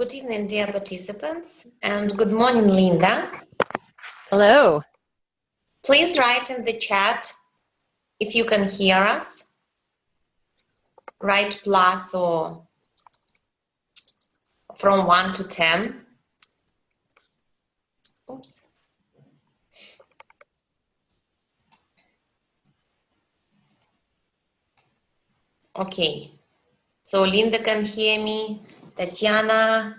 Good evening, dear participants, and good morning, Linda. Hello. Please write in the chat if you can hear us. Write plus or from 1 to 10. Oops. Okay, so Linda can hear me. Tatiana,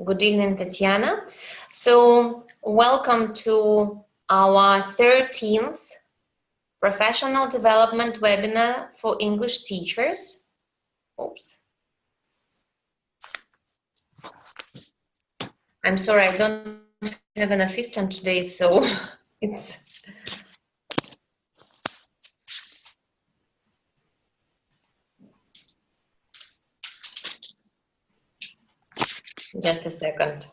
good evening, Tatiana. So welcome to our 13th Professional Development Webinar for English Teachers. Oops. I'm sorry, I don't have an assistant today, so it's... Just a second.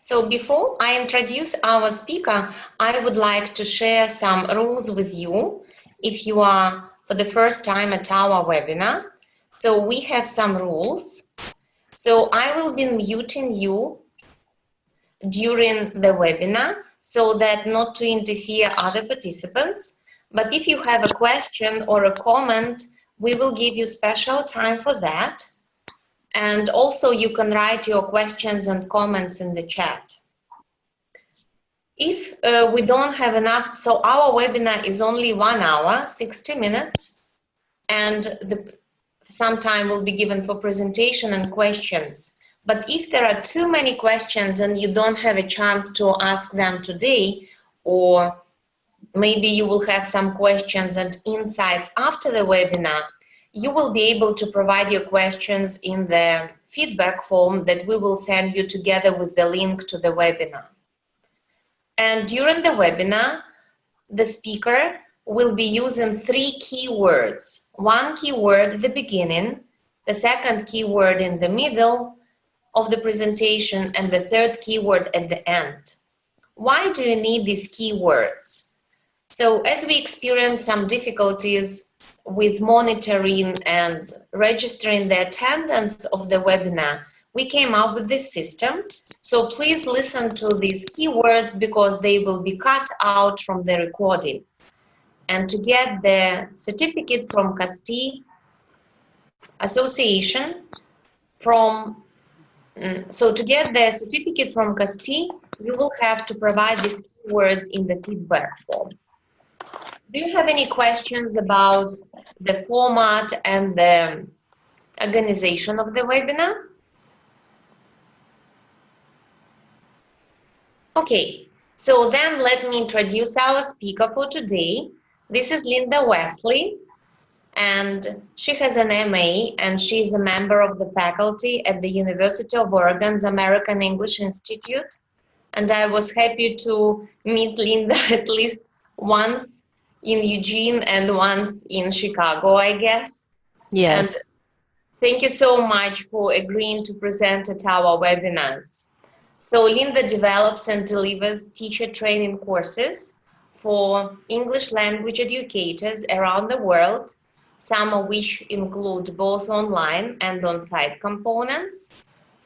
So before I introduce our speaker, I would like to share some rules with you if you are for the first time at our webinar. So we have some rules. So I will be muting you during the webinar so that not to interfere other participants. But if you have a question or a comment, we will give you special time for that. And also you can write your questions and comments in the chat. If we don't have enough, so our webinar is only 1 hour, 60 minutes, and some time will be given for presentation and questions. But if there are too many questions and you don't have a chance to ask them today, or maybe you will have some questions and insights after the webinar, you will be able to provide your questions in the feedback form that we will send you together with the link to the webinar. And during the webinar, the speaker will be using 3 keywords. 1 keyword at the beginning, the 2nd keyword in the middle of the presentation, and the 3rd keyword at the end. Why do you need these keywords? So as we experience some difficulties with monitoring and registering the attendance of the webinar, we came up with this system. So please listen to these keywords because they will be cut out from the recording. And to get the certificate from Casti Association, so to get the certificate from Casti, you will have to provide these keywords in the feedback form. Do you have any questions about the format and the organization of the webinar? Okay, so then let me introduce our speaker for today. This is Linda Wesley, and she has an MA, and she's a member of the faculty at the University of Oregon's American English Institute. And I was happy to meet Linda at least once in Eugene and once in Chicago, I guess. Yes. And thank you so much for agreeing to present at our webinars. So Linda develops and delivers teacher training courses for English language educators around the world, some of which include both online and on-site components,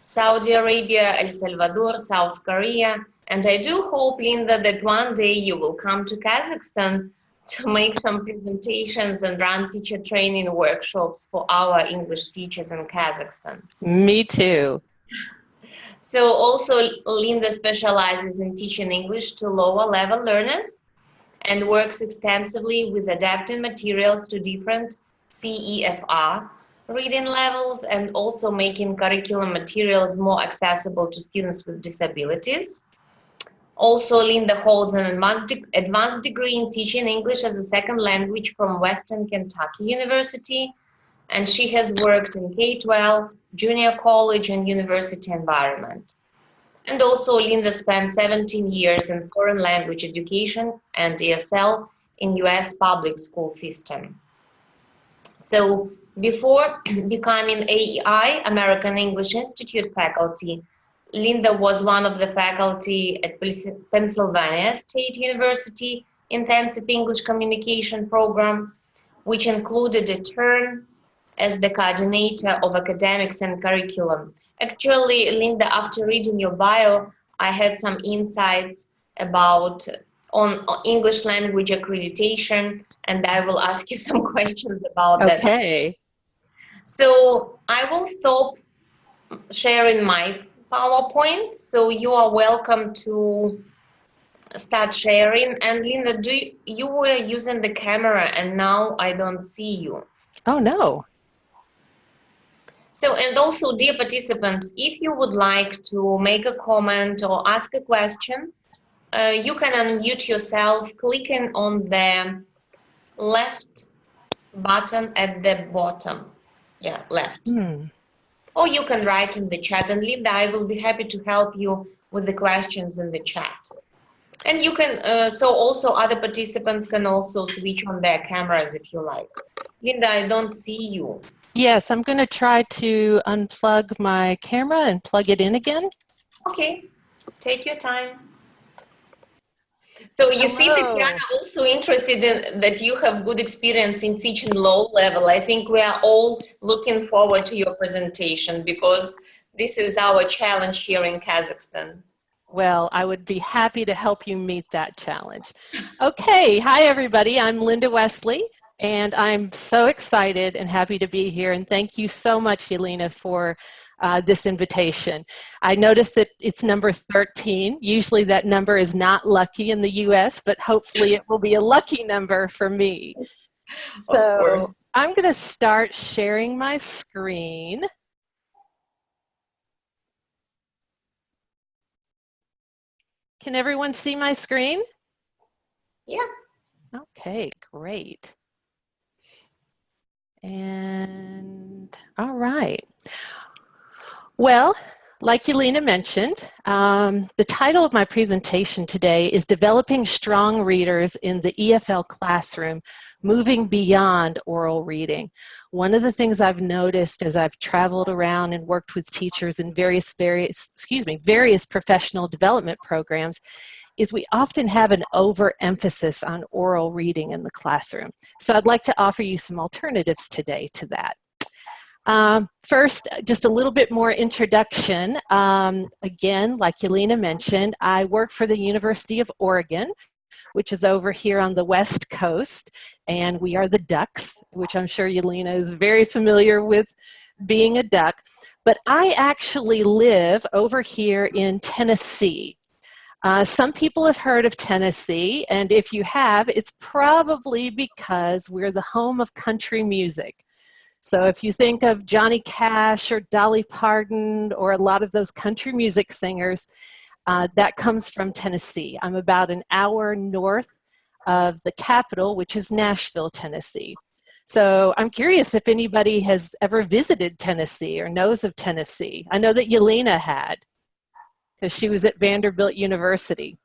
Saudi Arabia, El Salvador, South Korea, and I do hope, Linda, that one day you will come to Kazakhstan to make some presentations and run teacher training workshops for our English teachers in Kazakhstan. Me too. So also Linda specializes in teaching English to lower level learners and works extensively with adapting materials to different CEFR reading levels and also making curriculum materials more accessible to students with disabilities. Also, Linda holds an advanced degree in teaching English as a second language from Western Kentucky University, and she has worked in K-12, junior college, and university environment. And also, Linda spent 17 years in foreign language education and ESL in US public school system. So before becoming AEI, American English Institute faculty, Linda was one of the faculty at Pennsylvania State University Intensive English Communication Program, which included a term as the coordinator of academics and curriculum. Actually, Linda, after reading your bio, I had some insights about on English language accreditation, and I will ask you some questions about that. Okay. So I will stop sharing my PowerPoint, so you are welcome to start sharing. And Linda, you were using the camera and now I don't see you. Oh, no. So, and also, dear participants, if you would like to make a comment or ask a question, you can unmute yourself clicking on the left button at the bottom. Yeah, left. Or you can write in the chat, and Linda, I will be happy to help you with the questions in the chat. And you can, so also other participants can also switch on their cameras if you like. Linda, I don't see you. Yes, I'm going to try to unplug my camera and plug it in again. Okay, take your time. So you see, Tatiana, also interested in that you have good experience in teaching low level. I think we are all looking forward to your presentation because this is our challenge here in Kazakhstan. Well, I would be happy to help you meet that challenge. Okay, hi everybody, I'm Linda Wesley, and I'm so excited and happy to be here, and thank you so much, Yelena, for this invitation. I noticed that it's number 13. Usually that number is not lucky in the US, but hopefully it will be a lucky number for me. So I'm going to start sharing my screen. Can everyone see my screen? Yeah. Okay, great. And all right. Well, like Yelena mentioned, the title of my presentation today is Developing Strong Readers in the EFL Classroom, Moving Beyond Oral Reading. One of the things I've noticed as I've traveled around and worked with teachers in various professional development programs is we often have an overemphasis on oral reading in the classroom. So I'd like to offer you some alternatives today to that. First, just a little bit more introduction. Again, like Yelena mentioned, I work for the University of Oregon, which is over here on the West Coast, and we are the Ducks, which I'm sure Yelena is very familiar with being a duck. But I actually live over here in Tennessee. Some people have heard of Tennessee, and if you have, it's probably because we're the home of country music. So if you think of Johnny Cash or Dolly Parton or a lot of those country music singers, that comes from Tennessee. I'm about an hour north of the capital, which is Nashville, Tennessee. So I'm curious if anybody has ever visited Tennessee or knows of Tennessee. I know that Yelena had, because she was at Vanderbilt University.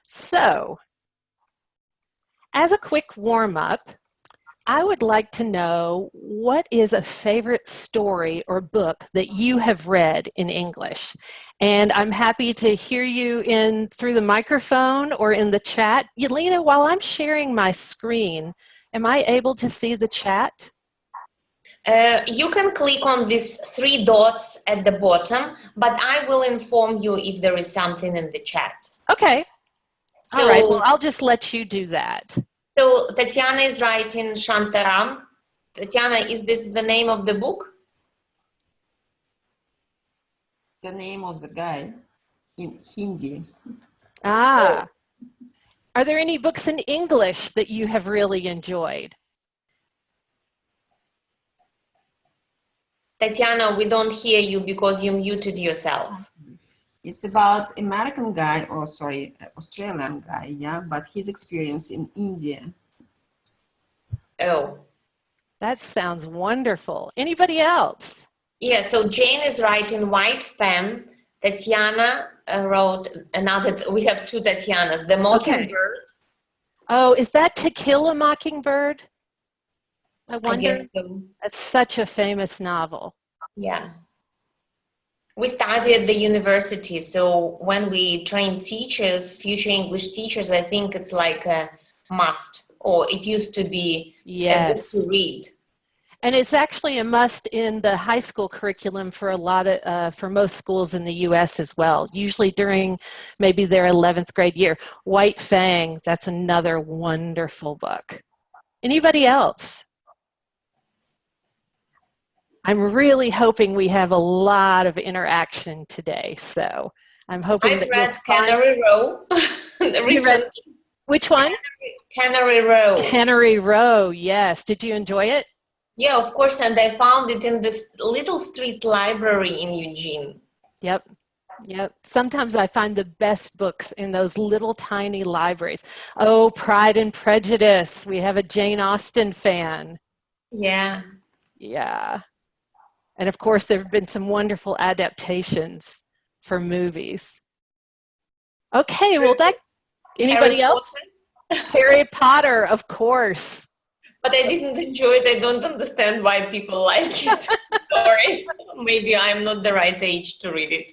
So, as a quick warm-up, I would like to know what is a favorite story or book that you have read in English. And I'm happy to hear you through the microphone or in the chat. Yelena, while I'm sharing my screen, am I able to see the chat? You can click on these 3 dots at the bottom, but I will inform you if there is something in the chat. Okay. So, all right, well, I'll just let you do that. So Tatiana is writing Shantaram. Tatiana, is this the name of the book? The name of the guy in Hindi. Ah. Are there any books in English that you have really enjoyed? Tatiana, we don't hear you because you muted yourself. It's about American guy, or sorry, Australian guy, yeah, but his experience in India. Oh. That sounds wonderful. Anybody else? Yeah, so Jane is writing White Fan. Tatiana wrote another, we have 2 Tatianas, The Mockingbird. Okay. Oh, is that To Kill a Mockingbird? I wonder. I guess so. That's such a famous novel. Yeah. We study at the university, so when we train teachers, future English teachers, I think it's like a must, or it used to be a book to read. And it's actually a must in the high school curriculum for a lot of, for most schools in the U.S. as well. Usually during maybe their 11th grade year. White Fang, that's another wonderful book. Anybody else? I'm really hoping we have a lot of interaction today, so I'm hoping I've that read Canary Row recently. Which one? Canary Row. Canary Row, yes. Did you enjoy it? Yeah, of course, and I found it in this little street library in Eugene. Yep. Yep. Sometimes I find the best books in those little tiny libraries. Oh, Pride and Prejudice. We have a Jane Austen fan. Yeah. Yeah. And of course, there have been some wonderful adaptations for movies. Okay, well, anybody else? Harry Potter, of course. But I didn't enjoy it. I don't understand why people like it. Sorry. Maybe I'm not the right age to read it.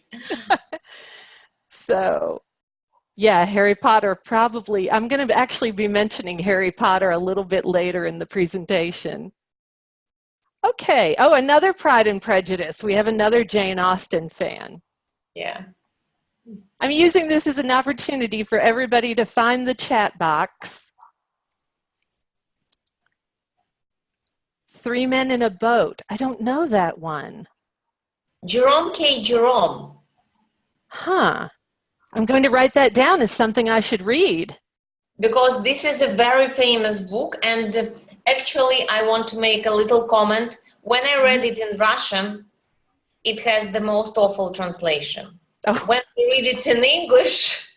So, yeah, Harry Potter probably. I'm going to actually be mentioning Harry Potter a little bit later in the presentation. Okay. Oh, another Pride and Prejudice. We have another Jane Austen fan. Yeah. I'm using this as an opportunity for everybody to find the chat box. 3 Men in a Boat. I don't know that one. Jerome K. Jerome. Huh. I'm going to write that down as something I should read. Because this is a very famous book, and actually I want to make a little comment. When I read it in Russian, it has the most awful translation. Oh. When I read it in English,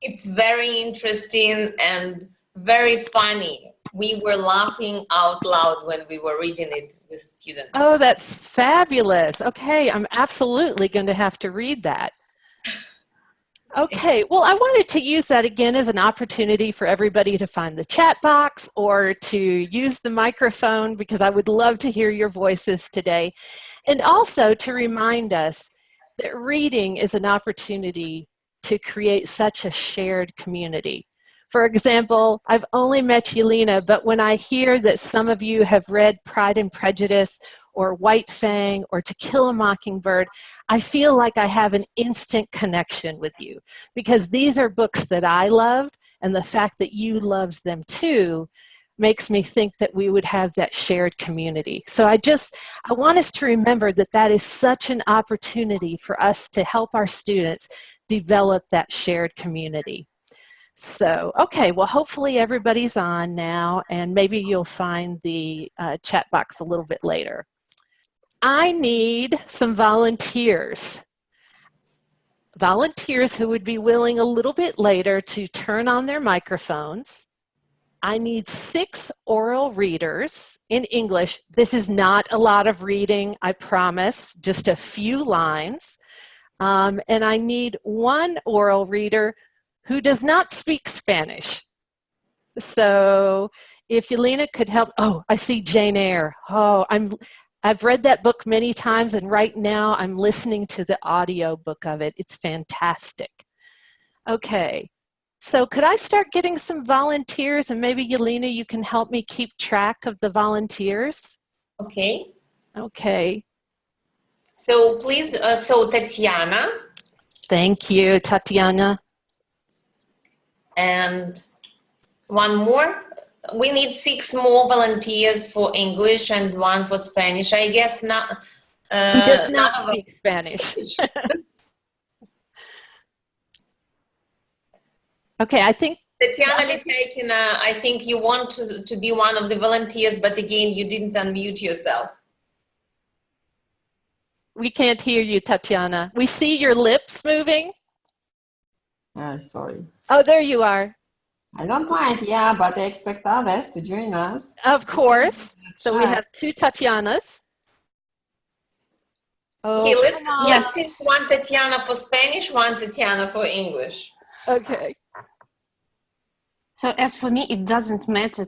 it's very interesting and very funny. We were laughing out loud when we were reading it with students. Oh, that's fabulous. Okay, I'm absolutely going to have to read that. Okay, well, I wanted to use that again as an opportunity for everybody to find the chat box or to use the microphone, because I would love to hear your voices today. And also to remind us that reading is an opportunity to create such a shared community. For example, I've only met Yelena, but when I hear that some of you have read Pride and Prejudice or White Fang or To Kill a Mockingbird, I feel like I have an instant connection with you, because these are books that I loved, and the fact that you loved them too makes me think that we would have that shared community. So I want us to remember that that is such an opportunity for us to help our students develop that shared community. So, okay, well, hopefully everybody's on now, and maybe you'll find the chat box a little bit later. I need some volunteers. Volunteers who would be willing a little bit later to turn on their microphones. I need 6 oral readers in English. This is not a lot of reading, I promise, just a few lines. And I need 1 oral reader who does not speak Spanish. So if Yelena could help, oh, I see Jane Eyre. Oh, I've read that book many times, and right now I'm listening to the audio book of it. It's fantastic. Okay, so could I start getting some volunteers, and maybe Yelena, you can help me keep track of the volunteers? Okay. Okay. So please, so Tatiana. Thank you, Tatiana. And 1 more. We need 6 more volunteers for English and 1 for Spanish. I guess not. He does not speak Spanish. Okay, I think Tatiana Lityaikina, I think you want to be one of the volunteers, but again, you didn't unmute yourself. We can't hear you, Tatiana. We see your lips moving. Sorry. Oh, there you are. I don't mind, yeah, but I expect others to join us. Of course. So we have 2 Tatianas. Oh, Okay, let's pick 1 Tatiana for Spanish, 1 Tatiana for English. Okay. So as for me, it doesn't matter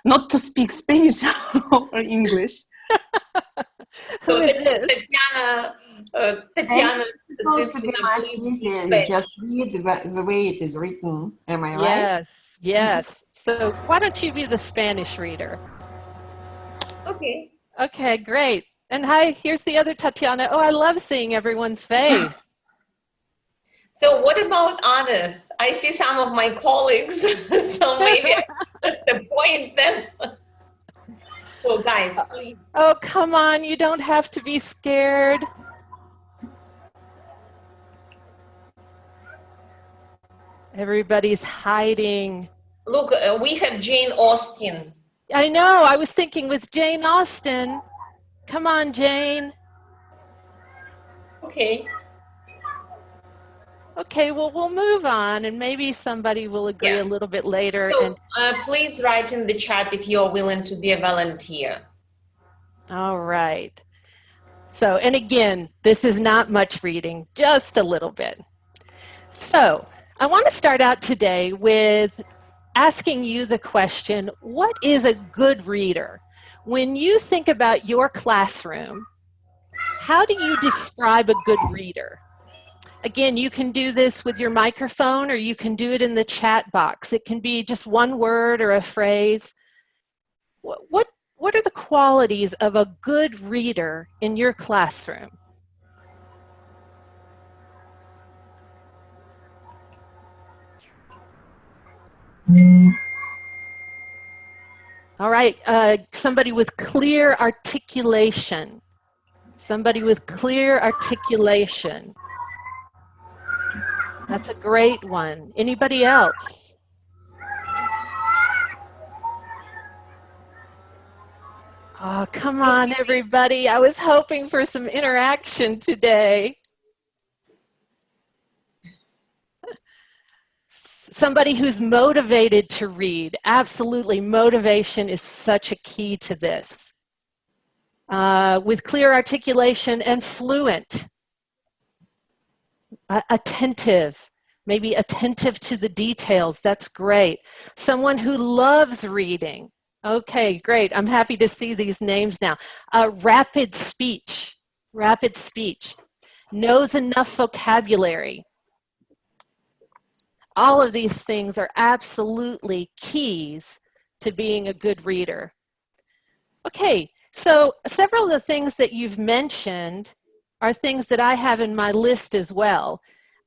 not to speak Spanish or English. Who is this? Tatiana Tatiana, It's supposed to be much easier. You just read the way it is written. Am I right? Yes, yes. So why don't you be the Spanish reader? Okay. Okay, great. And hi, here's the other Tatiana. Oh, I love seeing everyone's face. So what about others? I see some of my colleagues, so maybe I just appoint them. So guys, please. Oh, come on, you don't have to be scared. Everybody's hiding. Look, we have Jane Austen. I know, I was thinking with Jane Austen. Come on, Jane. Okay. Okay, well, we'll move on and maybe somebody will agree a little bit later. So please write in the chat if you're willing to be a volunteer. All right. So, and again, this is not much reading, just a little bit. So, I want to start out today with asking you the question, what is a good reader? When you think about your classroom, how do you describe a good reader? Again, you can do this with your microphone or you can do it in the chat box. It can be just one word or a phrase. What are the qualities of a good reader in your classroom? All right, somebody with clear articulation. Somebody with clear articulation. That's a great one. Anybody else? Oh, come on, everybody. I was hoping for some interaction today. Somebody who's motivated to read. Absolutely, motivation is such a key to this. With clear articulation and fluent. Attentive, maybe attentive to the details. That's great. Someone who loves reading. Okay, great. I'm happy to see these names now. Rapid speech. Rapid speech. Knows enough vocabulary. All of these things are absolutely keys to being a good reader. Okay, so several of the things that you've mentioned are things that I have in my list as well.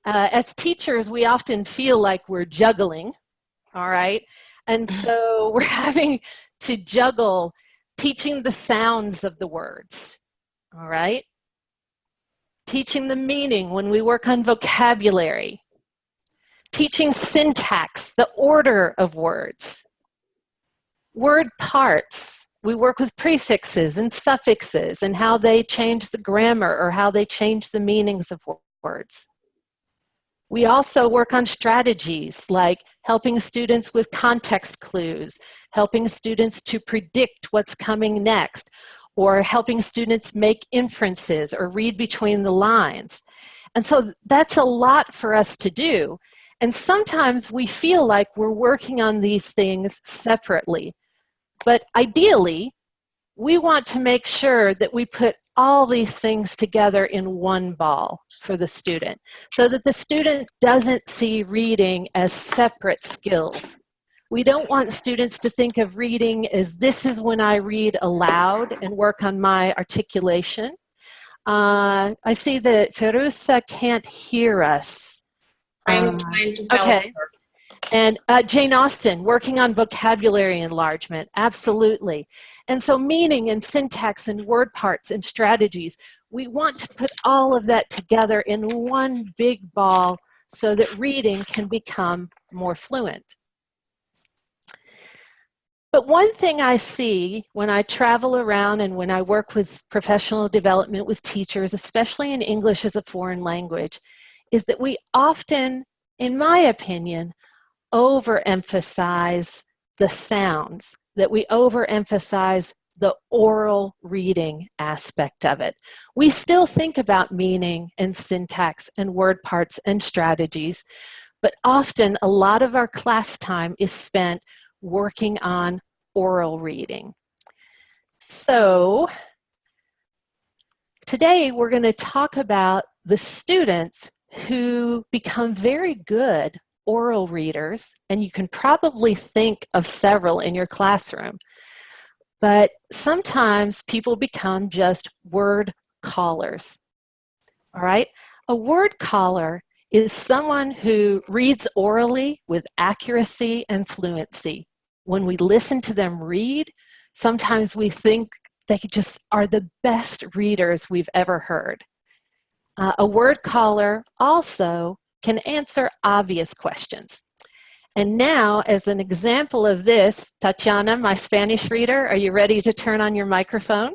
As teachers, we often feel like we're juggling, all right? And so we're having to juggle teaching the sounds of the words, all right? Teaching the meaning when we work on vocabulary. Teaching syntax, the order of words. Word parts. We work with prefixes and suffixes and how they change the grammar or how they change the meanings of words. We also work on strategies like helping students with context clues, helping students to predict what's coming next, or helping students make inferences or read between the lines. And so that's a lot for us to do. And sometimes we feel like we're working on these things separately. But ideally, we want to make sure that we put all these things together in one ball for the student so that the student doesn't see reading as separate skills. We don't want students to think of reading as this is when I read aloud and work on my articulation. I see that Ferusa can't hear us. I'm trying to help her. And Jane Austen, working on vocabulary enlargement, absolutely. And so meaning and syntax and word parts and strategies, we want to put all of that together in one big ball so that reading can become more fluent. But one thing I see when I travel around and when I work with professional development with teachers, especially in English as a foreign language, is that we often, in my opinion, overemphasize the sounds, that we overemphasize the oral reading aspect of it. We still think about meaning and syntax and word parts and strategies, but often a lot of our class time is spent working on oral reading. So, today we're going to talk about the students who become very good oral readers, and you can probably think of several in your classroom. But sometimes people become just word callers. All right? A word caller is someone who reads orally with accuracy and fluency. When we listen to them read, sometimes we think they just are the best readers we've ever heard. A word caller also can answer obvious questions. And now, as an example of this, Tatiana, my Spanish reader, are you ready to turn on your microphone?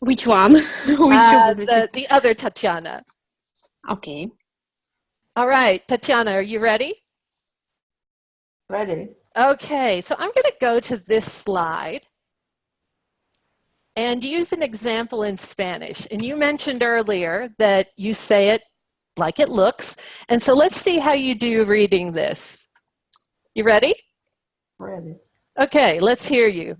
Which one? The other Tatiana. Okay. All right, Tatiana, are you ready? Ready? Okay, so I'm going to go to this slide and use an example in Spanish. And you mentioned earlier that you say it like it looks. And so let's see how you do reading this. You ready? Ready. Okay, let's hear you.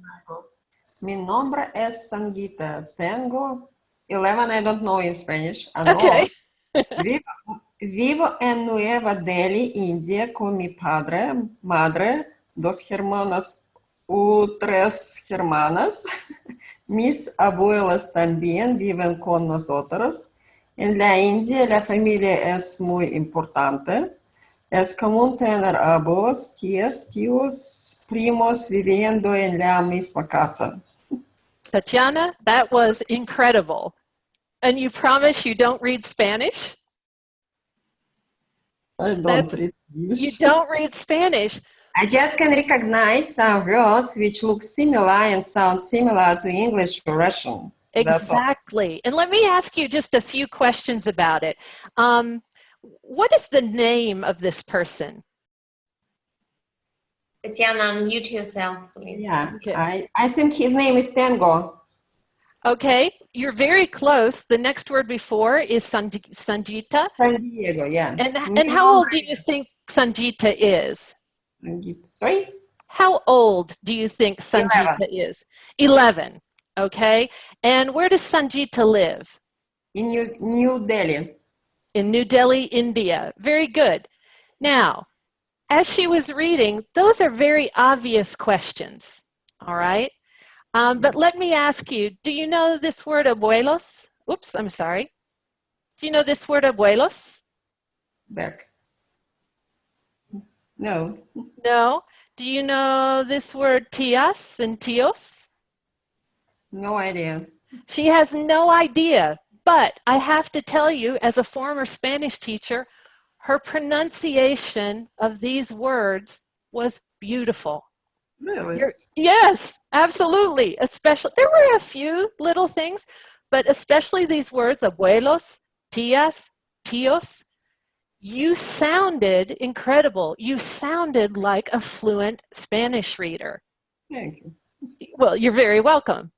Mi nombre es Sangeeta. Tengo 11, I don't know in Spanish. Okay. Vivo en Nueva Delhi, India, con mi padre, madre, 2 hermanas u 3 hermanas. Mis abuelas también viven con nosotros. En la India la familia es muy importante. Es común tener abuelos, tías, tíos, primos viviendo en la misma casa. Tatiana, that was incredible. And you promise you don't read Spanish? I don't read English. You don't read Spanish. I just can recognize some words which look similar and sound similar to English or Russian. Exactly. And let me ask you just a few questions about it. What is the name of this person? Tatiana, unmute yourself, please. Yeah, Okay. I think his name is Tango. Okay, you're very close. The next word before is Sangeeta. San Diego, yeah. And how old do you think Sangeeta is? Sorry? How old do you think Sangeeta is? 11. Okay. And where does Sangeeta live? In New Delhi. In New Delhi, India. Very good. Now, as she was reading, those are very obvious questions. All right. But let me ask you, do you know this word abuelos? Oops, I'm sorry. Do you know this word abuelos? Back. No. No. Do you know this word tías and tíos? No idea. She has no idea, but I have to tell you, as a former Spanish teacher, her pronunciation of these words was beautiful. Really? Yes, absolutely. Especially, there were a few little things, but especially these words, abuelos, tías, tíos, you sounded incredible. You sounded like a fluent Spanish reader. Thank you. Well, you're very welcome.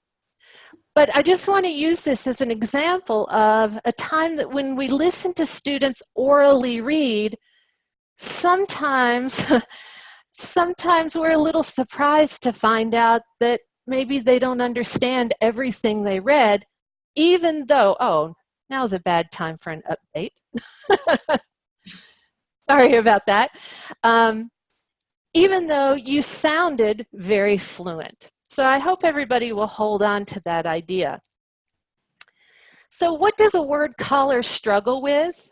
But I just want to use this as an example of a time that when we listen to students orally read, sometimes we're a little surprised to find out that maybe they don't understand everything they read, even though, oh, now's a bad time for an update. Sorry about that. Even though you sounded very fluent. So I hope everybody will hold on to that idea. So what does a word caller struggle with?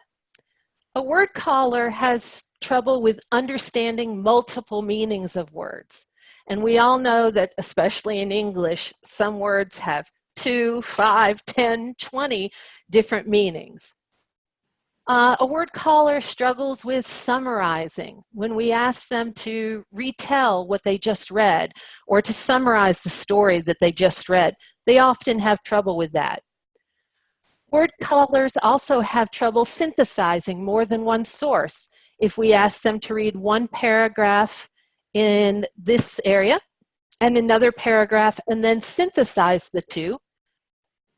A word caller has trouble with understanding multiple meanings of words. And we all know that, especially in English, some words have 2, 5, 10, 20 different meanings. A word caller struggles with summarizing. When we ask them to retell what they just read or to summarize the story that they just read, they often have trouble with that. Word callers also have trouble synthesizing more than one source. If we ask them to read one paragraph in this area and another paragraph and then synthesize the two,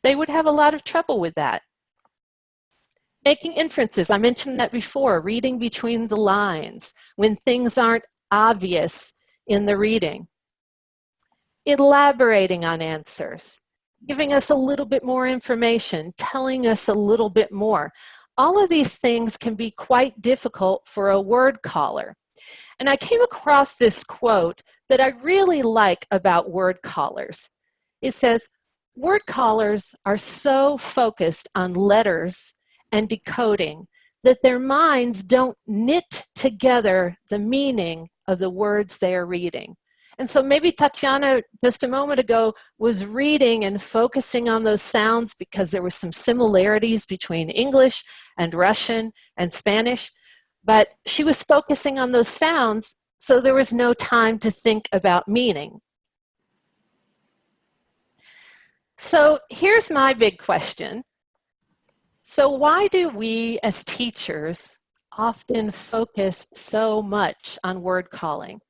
they would have a lot of trouble with that. Making inferences, I mentioned that before, reading between the lines when things aren't obvious in the reading. Elaborating on answers. giving us a little bit more information, telling us a little bit more. All of these things can be quite difficult for a word caller. And I came across this quote that I really like about word callers. It says, word callers are so focused on letters and decoding that their minds don't knit together the meaning of the words they are reading. And so maybe Tatiana, just a moment ago, was reading and focusing on those sounds because there were some similarities between English and Russian and Spanish, but she was focusing on those sounds, so there was no time to think about meaning. So here's my big question. So why do we as teachers often focus so much on word calling?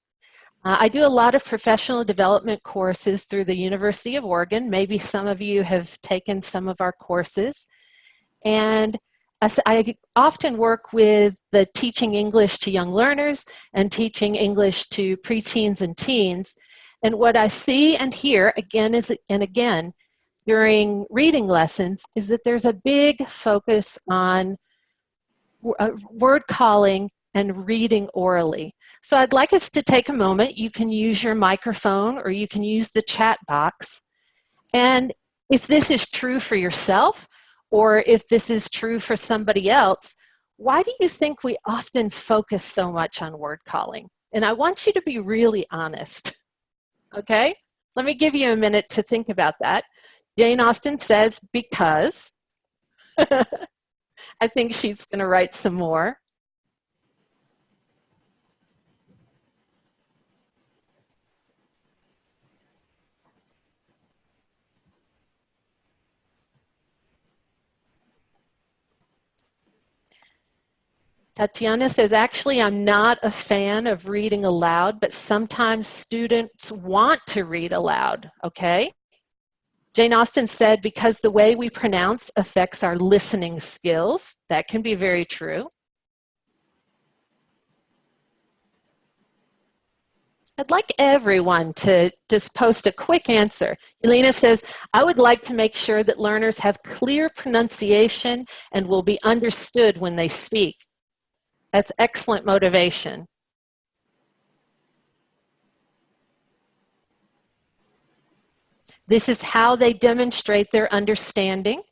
I do a lot of professional development courses through the University of Oregon. Maybe some of you have taken some of our courses. And I often work with the teaching English to young learners and teaching English to preteens and teens. And what I see and hear again and again during reading lessons is that there's a big focus on word calling and reading orally. So I'd like us to take a moment. You can use your microphone or you can use the chat box. And if this is true for yourself or if this is true for somebody else, why do you think we often focus so much on word calling? And I want you to be really honest, okay? Let me give you a minute to think about that. Jane Austen says, because. I think she's going to write some more. Tatiana says, actually, I'm not a fan of reading aloud, but sometimes students want to read aloud, okay? Jane Austen said, because the way we pronounce affects our listening skills. That can be very true. I'd like everyone to just post a quick answer. Elena says, I would like to make sure that learners have clear pronunciation and will be understood when they speak. That's excellent motivation. This is how they demonstrate their understanding.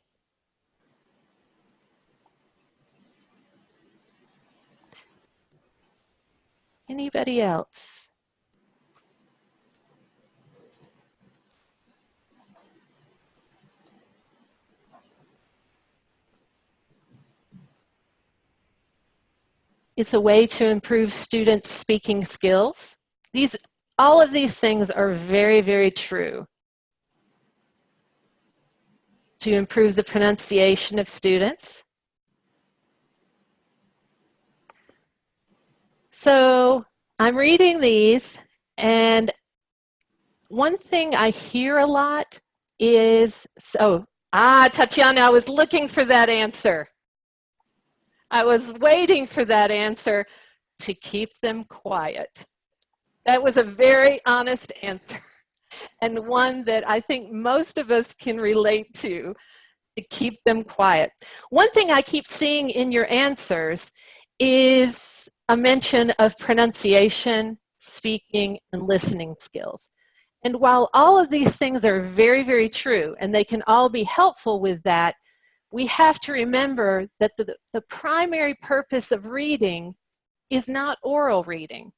Anybody else? It's a way to improve students' speaking skills. All of these things are very, very true. To improve the pronunciation of students. So I'm reading these, and one thing I hear a lot is, Tatiana, I was looking for that answer. I was waiting for that answer, to keep them quiet. That was a very honest answer, and one that I think most of us can relate to keep them quiet. One thing I keep seeing in your answers is a mention of pronunciation, speaking, and listening skills. And while all of these things are very, very true, and they can all be helpful with that, we have to remember that the primary purpose of reading is not oral reading.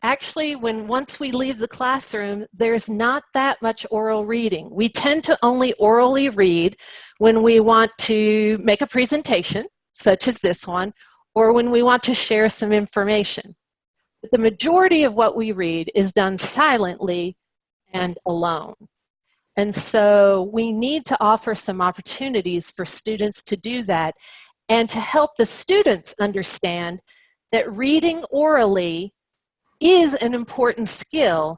Actually, once we leave the classroom, there's not that much oral reading. We tend to only orally read when we want to make a presentation, such as this one, or when we want to share some information. But the majority of what we read is done silently and alone. And so we need to offer some opportunities for students to do that and to help the students understand that reading orally is an important skill,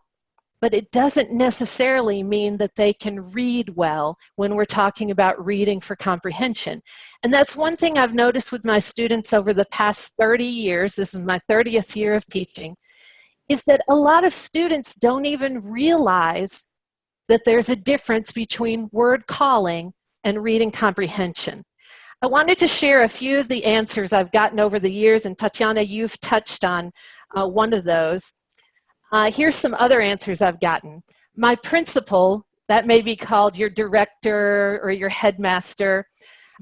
but it doesn't necessarily mean that they can read well when we're talking about reading for comprehension. And that's one thing I've noticed with my students over the past 30 years, this is my 30th year of teaching, is that a lot of students don't even realize that there's a difference between word calling and reading comprehension. I wanted to share a few of the answers I've gotten over the years, and Tatiana, you've touched on one of those. Here's some other answers I've gotten. My principal, that may be called your director or your headmaster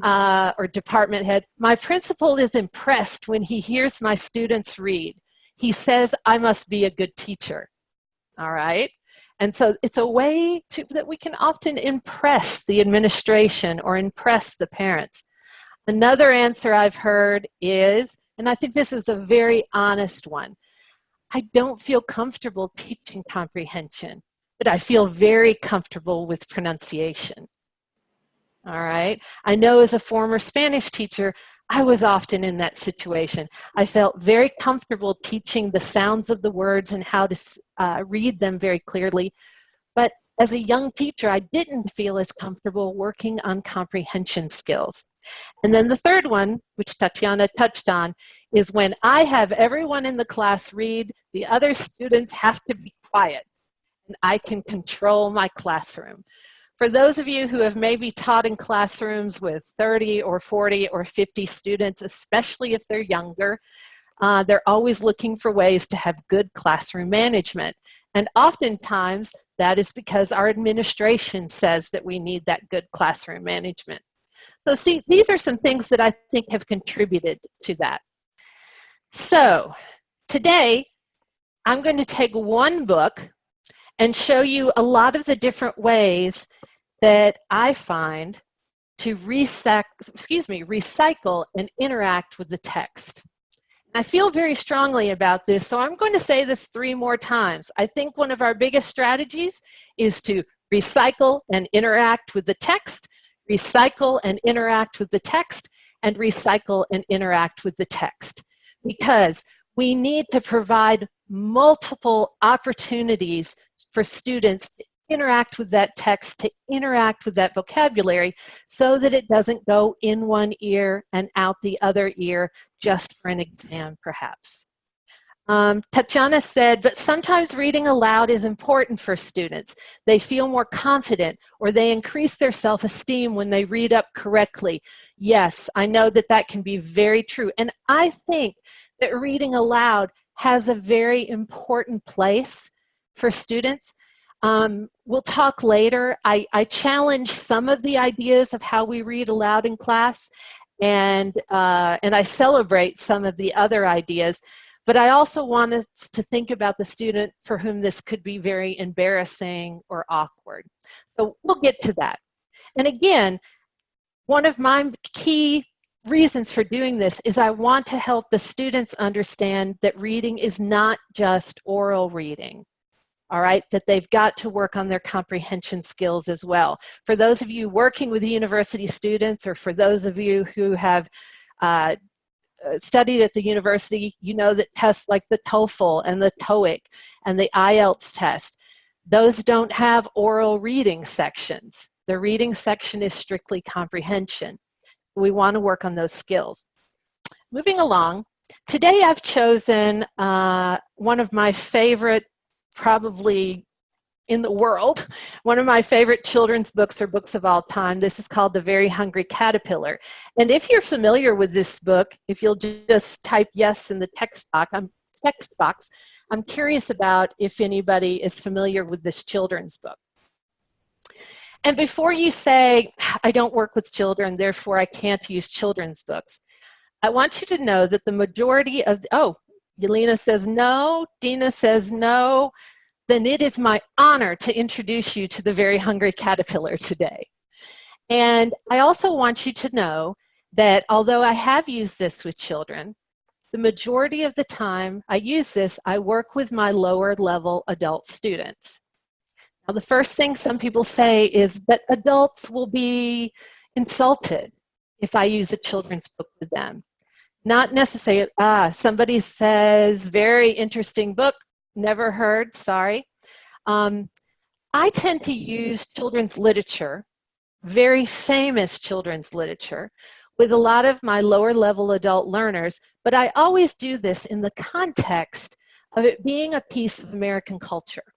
or department head. My principal is impressed when he hears my students read. He says I must be a good teacher. All right. And so it's a way that we can often impress the administration or impress the parents. Another answer I've heard is, and I think this is a very honest one, I don't feel comfortable teaching comprehension, but I feel very comfortable with pronunciation. All right. I know as a former Spanish teacher, I was often in that situation. I felt very comfortable teaching the sounds of the words and how to read them very clearly. But as a young teacher, I didn't feel as comfortable working on comprehension skills. And then the third one, which Tatiana touched on, is when I have everyone in the class read, the other students have to be quiet, and I can control my classroom. For those of you who have maybe taught in classrooms with 30 or 40 or 50 students, especially if they're younger, they're always looking for ways to have good classroom management. And oftentimes, that is because our administration says that we need that good classroom management. So see, these are some things that I think have contributed to that. So today, I'm going to take one book and show you a lot of the different ways that I find to recycle and interact with the text. I feel very strongly about this, so I'm going to say this 3 more times. I think one of our biggest strategies is to recycle and interact with the text, recycle and interact with the text, and recycle and interact with the text. Because we need to provide multiple opportunities for students to interact with that text, to interact with that vocabulary, so that it doesn't go in one ear and out the other ear just for an exam, perhaps. Tatiana said, but sometimes reading aloud is important for students. They feel more confident, or they increase their self-esteem when they read up correctly. Yes, I know that that can be very true. And I think that reading aloud has a very important place for students. We'll talk later. I challenge some of the ideas of how we read aloud in class, and I celebrate some of the other ideas. But I also want us to think about the student for whom this could be very embarrassing or awkward. So we'll get to that. And again, one of my key reasons for doing this is I want to help the students understand that reading is not just oral reading. All right, that they've got to work on their comprehension skills as well. For those of you working with university students, or for those of you who have studied at the university, you know that tests like the TOEFL and the TOEIC and the IELTS test, those don't have oral reading sections. The reading section is strictly comprehension. We want to work on those skills. Moving along, today I've chosen one of my favorite, probably in the world, one of my favorite children's books or books of all time. This is called The Very Hungry Caterpillar. And if you're familiar with this book, if you'll just type yes in the text box, I'm curious about if anybody is familiar with this children's book. And before you say, I don't work with children, therefore I can't use children's books, I want you to know that the majority of, Yelena says no, Dina says no, then it is my honor to introduce you to The Very Hungry Caterpillar today. And I also want you to know that although I have used this with children, the majority of the time I use this, I work with my lower level adult students. Now, the first thing some people say is, but adults will be insulted if I use a children's book with them. Not necessarily, somebody says, very interesting book, never heard, sorry. I tend to use children's literature, very famous children's literature, with a lot of my lower level adult learners, but I always do this in the context of it being a piece of American culture.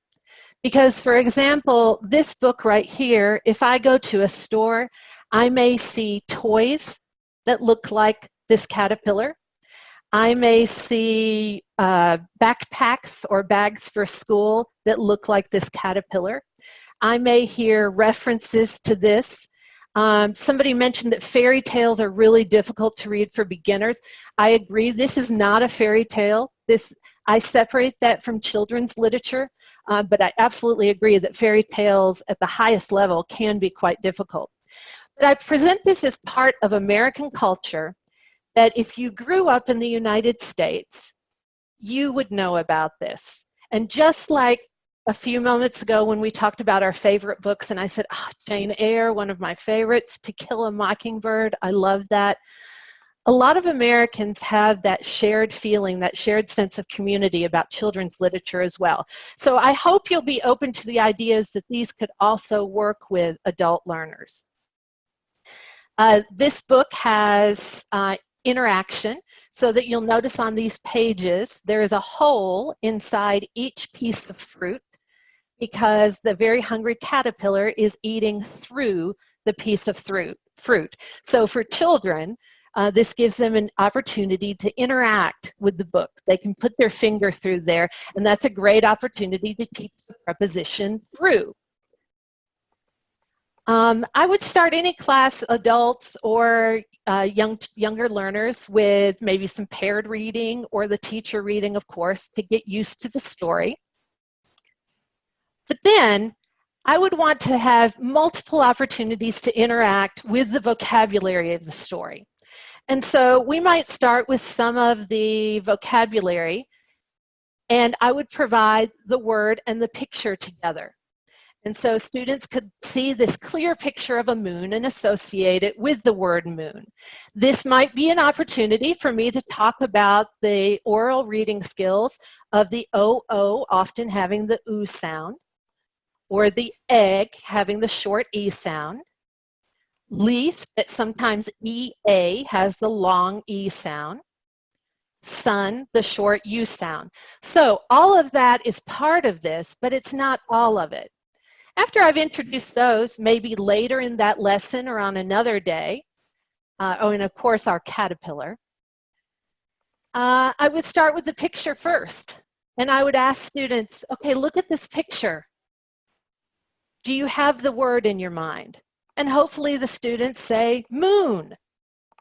Because, for example, this book right here, if I go to a store, I may see toys that look like this caterpillar. I may see backpacks or bags for school that look like this caterpillar. I may hear references to this. Somebody mentioned that fairy tales are really difficult to read for beginners. I agree. This is not a fairy tale. I separate that from children's literature, but I absolutely agree that fairy tales at the highest level can be quite difficult. But I present this as part of American culture, that if you grew up in the United States, you would know about this. And just like a few moments ago when we talked about our favorite books, and I said, oh, Jane Eyre, one of my favorites, To Kill a Mockingbird, I love that. A lot of Americans have that shared feeling, that shared sense of community about children's literature as well. So I hope you'll be open to the ideas that these could also work with adult learners. This book has interaction, so that you'll notice on these pages there is a hole inside each piece of fruit, because the very hungry caterpillar is eating through the piece of fruit. So for children, this gives them an opportunity to interact with the book. They can put their finger through there, and that's a great opportunity to teach the preposition through. I would start any class, adults or younger learners, with maybe some paired reading or the teacher reading, of course, to get used to the story. But then I would want to have multiple opportunities to interact with the vocabulary of the story. And so we might start with some of the vocabulary, and I would provide the word and the picture together. And so students could see this clear picture of a moon and associate it with the word moon. This might be an opportunity for me to talk about the oral reading skills of the O-O often having the oo sound, or the egg having the short E sound, leaf that sometimes E-A has the long E sound, sun, the short U sound. So all of that is part of this, but it's not all of it. After I've introduced those, maybe later in that lesson or on another day, and of course our caterpillar, I would start with the picture first. And I would ask students, okay, look at this picture. Do you have the word in your mind? And hopefully the students say moon.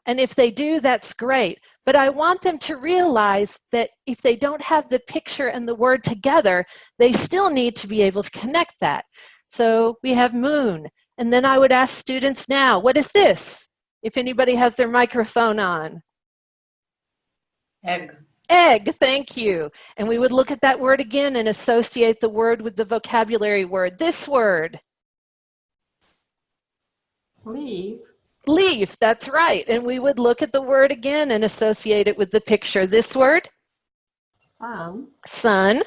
And if they do, that's great. But I want them to realize that if they don't have the picture and the word together, they still need to be able to connect that. So we have moon. And then I would ask students now, what is this? If anybody has their microphone on. Egg. Egg, thank you. And we would look at that word again and associate the word with the vocabulary word. This word. Leaf. Leaf, that's right. And we would look at the word again and associate it with the picture. This word? Sun. Sun.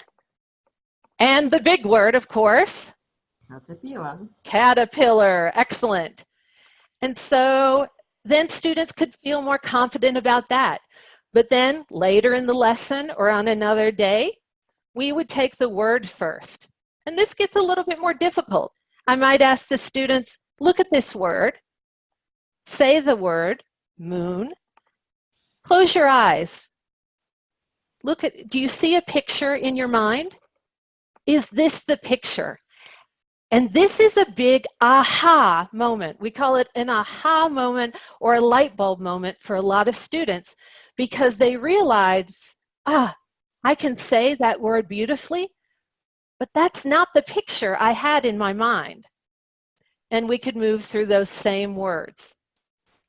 And the big word, of course? Caterpillar. Caterpillar, excellent. And so then students could feel more confident about that. But then later in the lesson or on another day, we would take the word first. And this gets a little bit more difficult. I might ask the students, look at this word. Say the word, moon. Close your eyes. Look at, do you see a picture in your mind? Is this the picture? And this is a big aha moment. We call it an aha moment or a light bulb moment for a lot of students, because they realize, I can say that word beautifully, but that's not the picture I had in my mind. And we could move through those same words.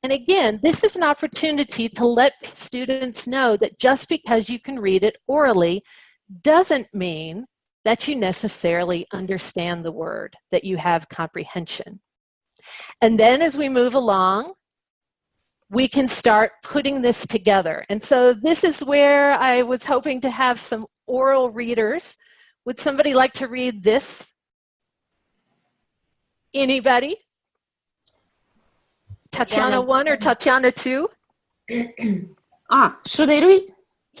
And again, this is an opportunity to let students know that just because you can read it orally doesn't mean that you necessarily understand the word, that you have comprehension. And then as we move along, we can start putting this together. And so this is where I was hoping to have some oral readers. Would somebody like to read this? Anybody? Tatiana 1 or Tatiana 2? Should I read?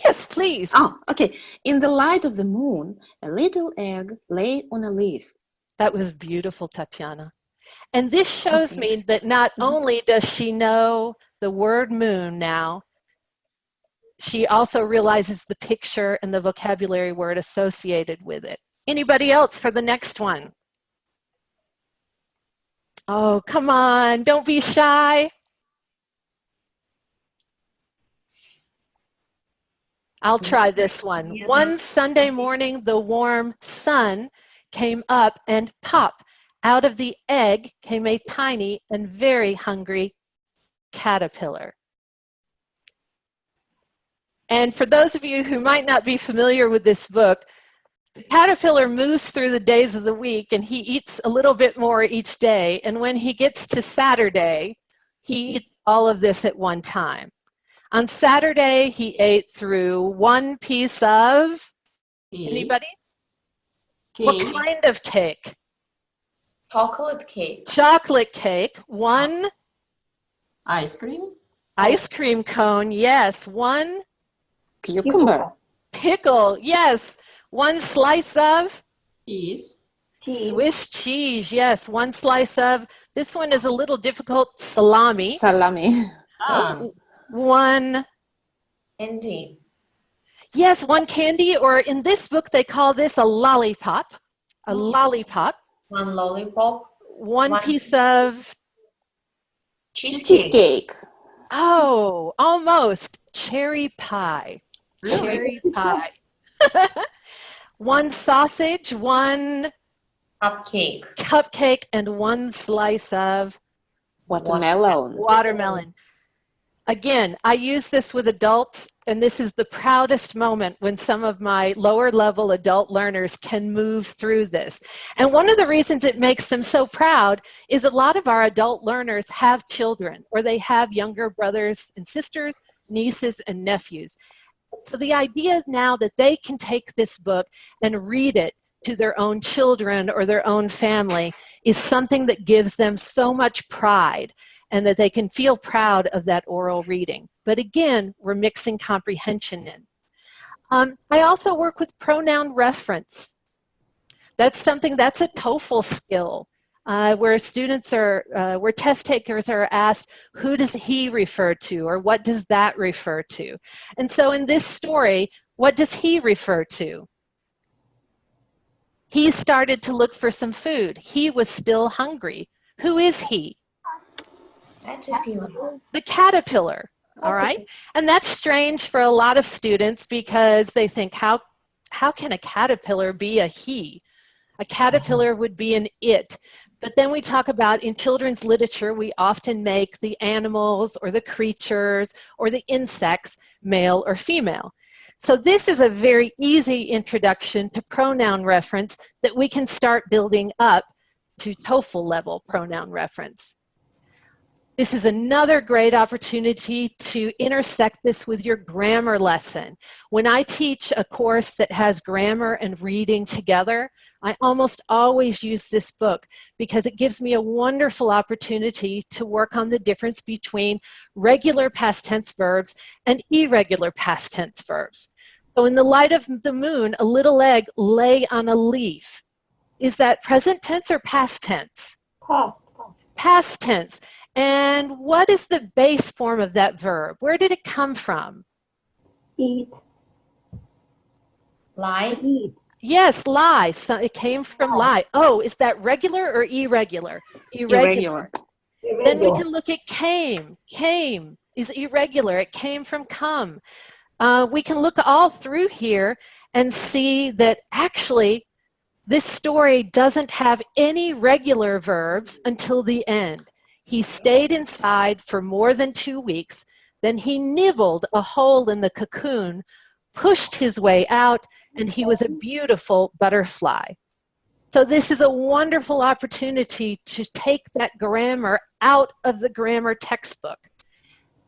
Yes, please. Oh, okay. In the light of the moon, a little egg lay on a leaf. That was beautiful, Tatiana. And this shows me thanks. that not only does she know the word moon now, she also realizes the picture and the vocabulary word associated with it. Anybody else for the next one? Oh, come on, don't be shy. I'll try this one. One Sunday morning, the warm sun came up, and pop, out of the egg came a tiny and very hungry caterpillar. And for those of you who might not be familiar with this book, the caterpillar moves through the days of the week, and he eats a little bit more each day. And when he gets to Saturday, he eats all of this at one time. On Saturday, he ate through one piece of, anybody? Cake. What kind of cake? Chocolate cake. Chocolate cake. One Ice cream. ice cream cone, yes. One Cucumber. pickle, yes. One slice of Cheese. Swiss cheese, yes. One slice of, this one is a little difficult, salami. Salami. One, Indeed. yes, one candy, or in this book they call this a lollipop. A lollipop. One lollipop. One piece of, Cheesecake. Cheesecake. oh, almost, cherry pie. Cherry pie. One sausage, one Cupcake. cupcake, and one slice of Watermelon. watermelon. Again, I use this with adults, and this is the proudest moment when some of my lower level adult learners can move through this. And one of the reasons it makes them so proud is a lot of our adult learners have children, or they have younger brothers and sisters, nieces and nephews. So the idea now that they can take this book and read it to their own children or their own family is something that gives them so much pride, and that they can feel proud of that oral reading. But again, we're mixing comprehension in. I also work with pronoun reference. That's something, that's a TOEFL skill, where students are, where test takers are asked, who does he refer to, or what does that refer to? And so in this story, what does he refer to? He started to look for some food. He was still hungry. Who is he? Caterpillar. The caterpillar, all right? And that's strange for a lot of students because they think, how can a caterpillar be a he? A caterpillar would be an it. But then we talk about, in children's literature, we often make the animals or the creatures or the insects male or female. So this is a very easy introduction to pronoun reference that we can start building up to TOEFL level pronoun reference. This is another great opportunity to intersect this with your grammar lesson. When I teach a course that has grammar and reading together, I almost always use this book because it gives me a wonderful opportunity to work on the difference between regular past tense verbs and irregular past tense verbs. So in the light of the moon, a little egg lay on a leaf. Is that present tense or past tense? Past. Past tense. And what is the base form of that verb? Where did it come from? Eat. Lie. Eat. Yes, lie. So it came from lie. Oh, is that regular or irregular? Irregular. Then we can look at came. Came is irregular. It came from come. We can look all through here and see that actually this story doesn't have any regular verbs until the end. He stayed inside for more than 2 weeks. Then he nibbled a hole in the cocoon, pushed his way out, and he was a beautiful butterfly. So this is a wonderful opportunity to take that grammar out of the grammar textbook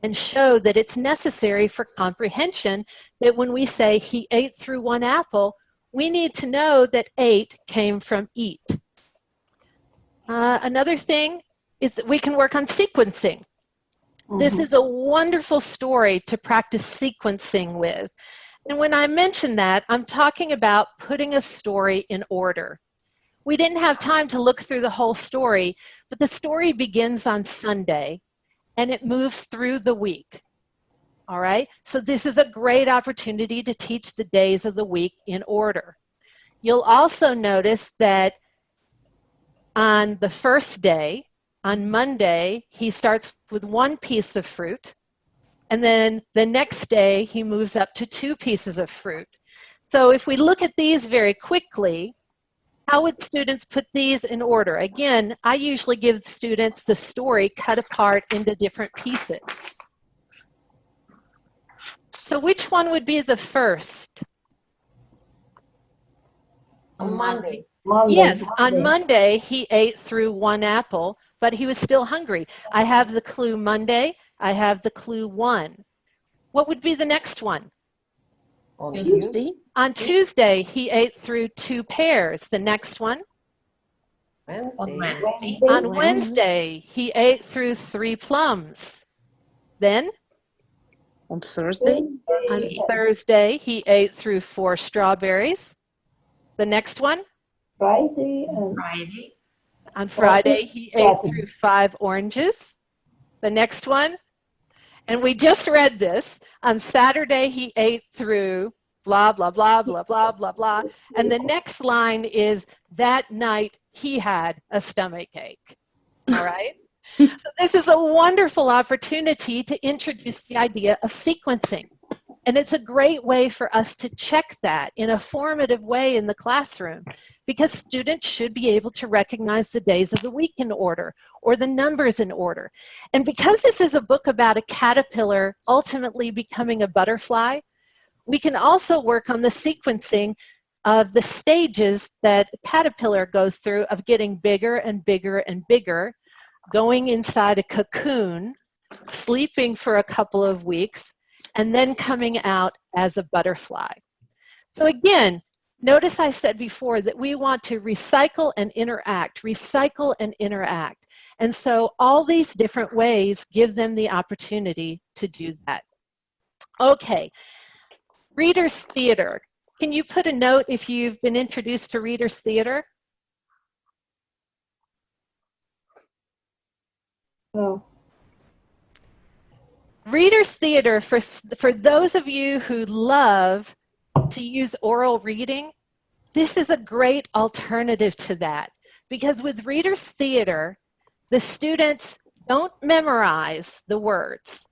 and show that it's necessary for comprehension, that when we say he ate through one apple, we need to know that ate came from eat. Another thing is that we can work on sequencing. This is a wonderful story to practice sequencing with. And when I mention that, I'm talking about putting a story in order. We didn't have time to look through the whole story, but the story begins on Sunday and it moves through the week. All right, so this is a great opportunity to teach the days of the week in order. You'll also notice that on the first day, on Monday, he starts with 1 piece of fruit, and then the next day he moves up to 2 pieces of fruit. So if we look at these very quickly, how would students put these in order? Again, I usually give students the story cut apart into different pieces. So which one would be the first? On Monday. Yes, on Monday he ate through 1 apple, but he was still hungry. I have the clue Monday, I have the clue 1. What would be the next one? On Tuesday. On Tuesday he ate through 2 pears. The next one? On Wednesday. On Wednesday he ate through 3 plums. Then? On Thursday. On Thursday he ate through 4 strawberries. The next one? Friday. On Friday, he ate through 5 oranges. The next one, and we just read this, on Saturday, he ate through blah, blah, blah, blah, blah, blah, blah. And the next line is, that night, he had a stomach ache. All right? So this is a wonderful opportunity to introduce the idea of sequencing. And it's a great way for us to check that in a formative way in the classroom, because students should be able to recognize the days of the week in order or the numbers in order. And because this is a book about a caterpillar ultimately becoming a butterfly, we can also work on the sequencing of the stages that a caterpillar goes through of getting bigger and bigger and bigger, going inside a cocoon, sleeping for a couple of weeks, and then coming out as a butterfly. So again, notice I said before that we want to recycle and interact, recycle and interact. And so all these different ways give them the opportunity to do that. Okay, Reader's Theater. Can you put a note if you've been introduced to Reader's Theater? No. Reader's Theater, for those of you who love to use oral reading, this is a great alternative to that. Because with Reader's Theater, the students don't memorize the words.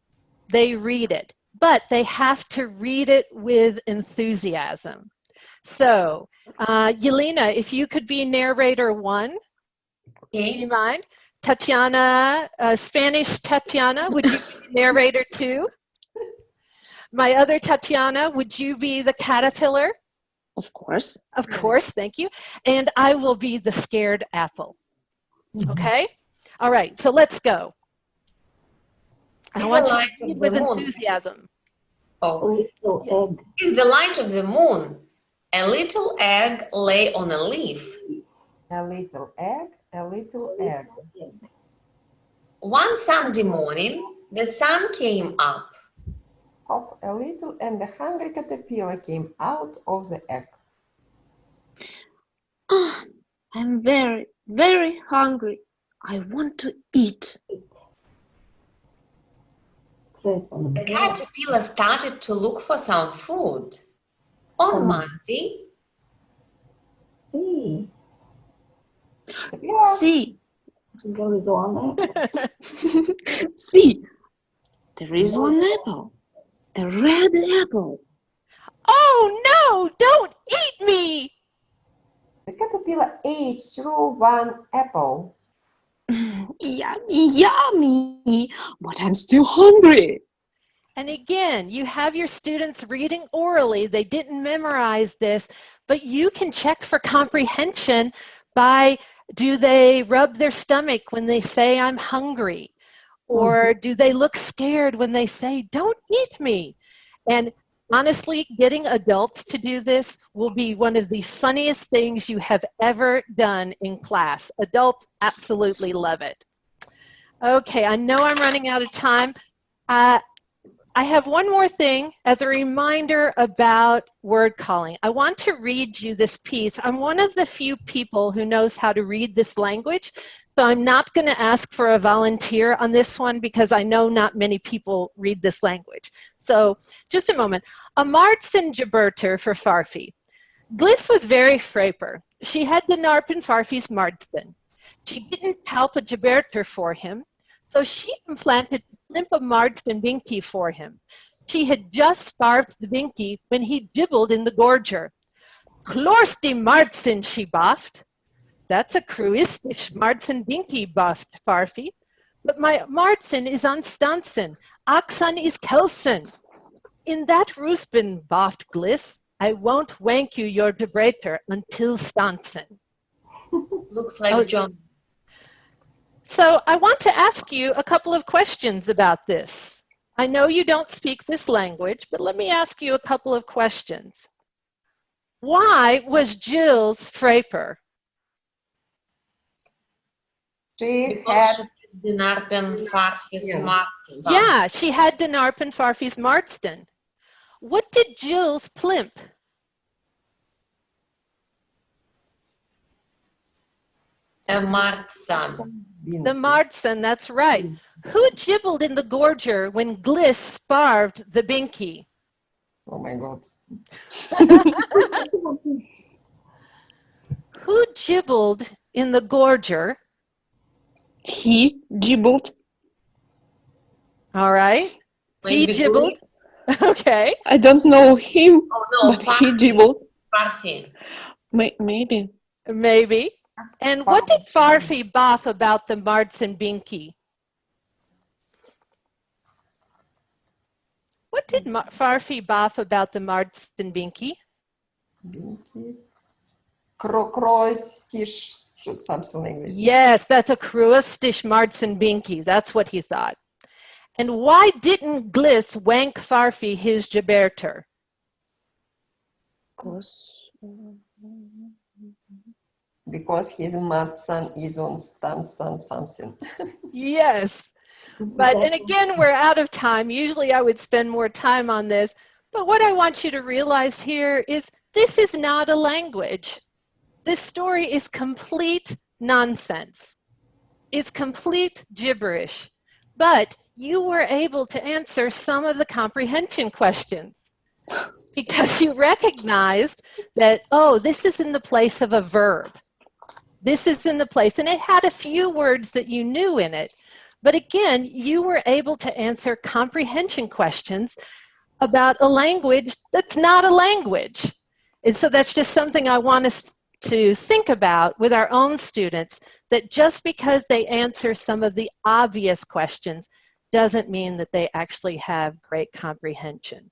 They read it, but they have to read it with enthusiasm. So, Yelena, if you could be narrator 1, do you mind? Tatiana, Spanish Tatiana, would you be narrator 2? My other Tatiana, would you be the caterpillar? Of course. Of course, thank you. And I will be the scared apple. Okay? All right, so let's go. I want you to read with enthusiasm. Oh, yes. In the light of the moon, a little egg lay on a leaf. A little egg, a little egg. One Sunday morning, the sun came up. Hop a little, and the hungry caterpillar came out of the egg. Oh, I'm very, very hungry. I want to eat. The caterpillar started to look for some food. On Monday, See. See. There is one apple. See. There is one apple. A red apple. Oh no, don't eat me! The caterpillar ate through one apple. Yummy, yummy. But I'm still hungry. And again, you have your students reading orally. They didn't memorize this, but you can check for comprehension by, do they rub their stomach when they say, I'm hungry? Or do they look scared when they say, don't eat me? And honestly, getting adults to do this will be one of the funniest things you have ever done in class. Adults absolutely love it. Okay, I know I'm running out of time. I have one more thing as a reminder about word calling. I want to read you this piece. I'm one of the few people who knows how to read this language, so I'm not going to ask for a volunteer on this one because I know not many people read this language. So just a moment. A Maartsen Geberter for Farfi. Glis was very fraper. She had de Narpen Farfi's Maartsen. She didn't help a Geberter for him, so she implanted a limp of Maartsen Binky for him. She had just starved the Binky when he gibbled in the gorger. Klorsti Maartsen, she boffed. That's a cruistisch Maartsen Binky boffed, Farfi. But my Maartsen is on Stansen. Aksan is Kelsen. In that Roospen, boffed Glis, I won't wank you your debrater until Stansen. Looks like John. So I want to ask you a couple of questions about this. I know you don't speak this language, but let me ask you a couple of questions. Why was Jill's fraper? She Because had she did Narpen Farfis Maartsen. Yeah, she had de Narpen Farfi's Maartsen. What did Jill's plimp? A Maartsen. The Maartsen, that's right. Who gibbled in the gorger when Glis starved the Binky? Oh my God. Who gibbled in the gorger? He gibbled. All right. Maybe He gibbled. Okay. I don't know him, Oh no, but he gibbled. Farfi. Maybe. Maybe. And what did Farfi boff about the Maartsen Binky? What did Farfi boff about the Maartsen Binky? Kroistisch, something like this. Yes, that's a cruistisch Maartsen Binky. That's what he thought. And why didn't Glis wank Farfi his Geberter? Because his Matson is on Stanson something. Yes. But, and again, we're out of time. Usually I would spend more time on this. But what I want you to realize here is this is not a language. This story is complete nonsense. It's complete gibberish. But you were able to answer some of the comprehension questions because you recognized that, oh, this is in the place of a verb. This is in the place, and it had a few words that you knew in it. But again, you were able to answer comprehension questions about a language that's not a language. And so that's just something I want us to think about with our own students, that just because they answer some of the obvious questions doesn't mean that they actually have great comprehension.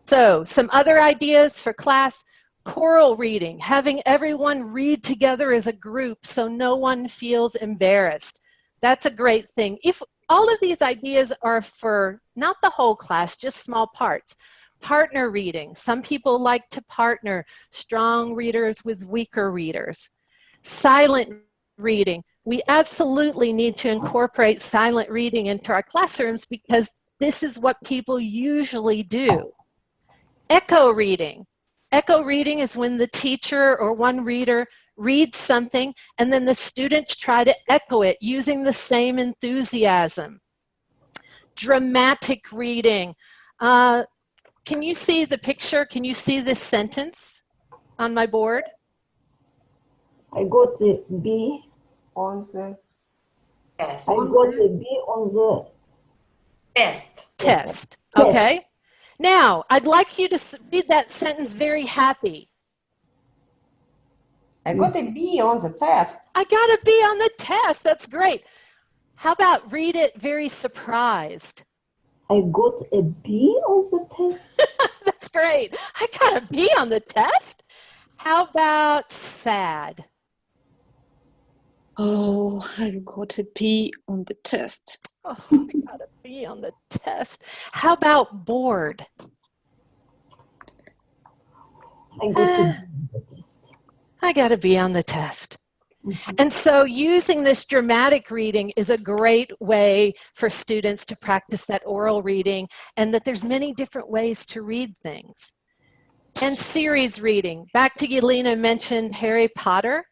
So some other ideas for class: choral reading, having everyone read together as a group so no one feels embarrassed. That's a great thing. If all of these ideas are for not the whole class, just small parts. Partner reading. Some people like to partner strong readers with weaker readers. Silent reading. We absolutely need to incorporate silent reading into our classrooms because this is what people usually do. Echo reading. Echo reading is when the teacher or one reader reads something and then the students try to echo it using the same enthusiasm. Dramatic reading. Can you see the picture? Can you see this sentence on my board? I got a B. On the Yes. I got a B on the Test. Test. Okay. Now, I'd like you to read that sentence very happy. I got a B on the test. I got a B on the test. That's great. How about read it very surprised? I got a B on the test. That's great. I got a B on the test. How about sad? Oh, I got a B on the test. Oh, I got a B on the test. How about bored? I got a B on the test. I got a B on the test. And so using this dramatic reading is a great way for students to practice that oral reading, and that there's many different ways to read things. And series reading. Back to Yelena mentioned Harry Potter.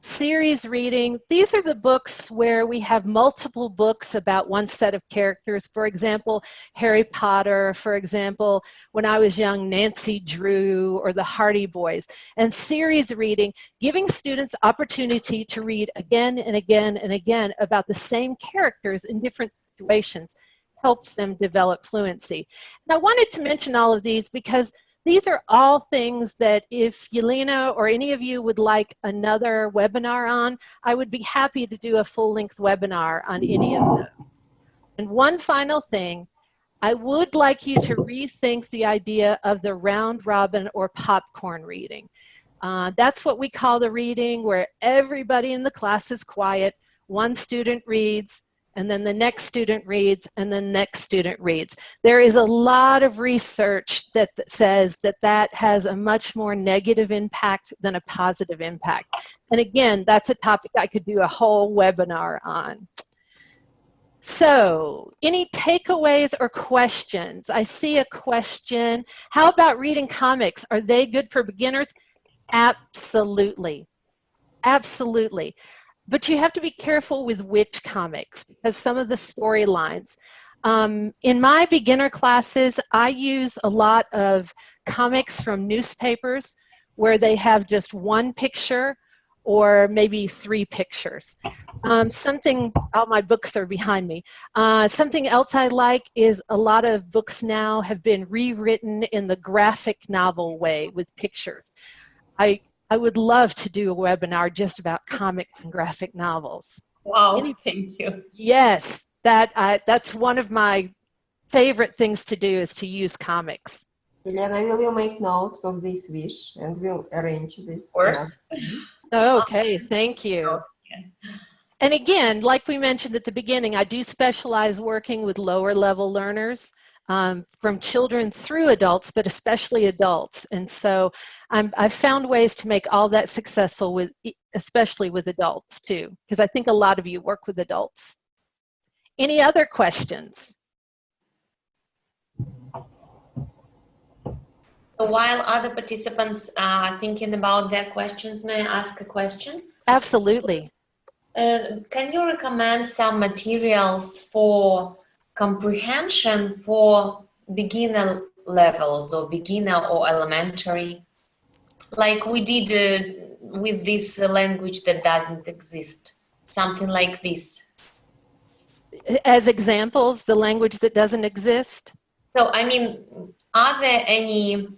Series reading, these are the books where we have multiple books about one set of characters. For example, Harry Potter, for example, when I was young, Nancy Drew, or the Hardy Boys. And series reading, giving students opportunity to read again and again and again about the same characters in different situations, helps them develop fluency. And I wanted to mention all of these because these are all things that if Yelena or any of you would like another webinar on, I would be happy to do a full-length webinar on any of them. And one final thing, I would like you to rethink the idea of the round robin or popcorn reading. That's what we call the reading where everybody in the class is quiet, one student reads, and then the next student reads, and the next student reads. There is a lot of research that says that that has a much more negative impact than a positive impact. And again, that's a topic I could do a whole webinar on. So, any takeaways or questions? I see a question. How about reading comics? Are they good for beginners? Absolutely. Absolutely. But you have to be careful with which comics, because some of the storylines. In my beginner classes, I use a lot of comics from newspapers where they have just one picture or maybe 3 pictures. All my books are behind me. Something else I like is a lot of books now have been rewritten in the graphic novel way with pictures. I would love to do a webinar just about comics and graphic novels. Wow, thank you. Yes, that's one of my favorite things to do, is to use comics. Elena, will you make notes of this wish and we'll arrange this? Of course. Okay, thank you. And again, like we mentioned at the beginning, I do specialize working with lower level learners. From children through adults, but especially adults. And so I've found ways to make all that successful, especially with adults too, because I think a lot of you work with adults. Any other questions? So while other participants are thinking about their questions, may I ask a question? Absolutely. Can you recommend some materials for comprehension for beginner levels, or beginner or elementary, like we did with this language that doesn't exist, something like this? As examples, the language that doesn't exist? So, I mean, are there any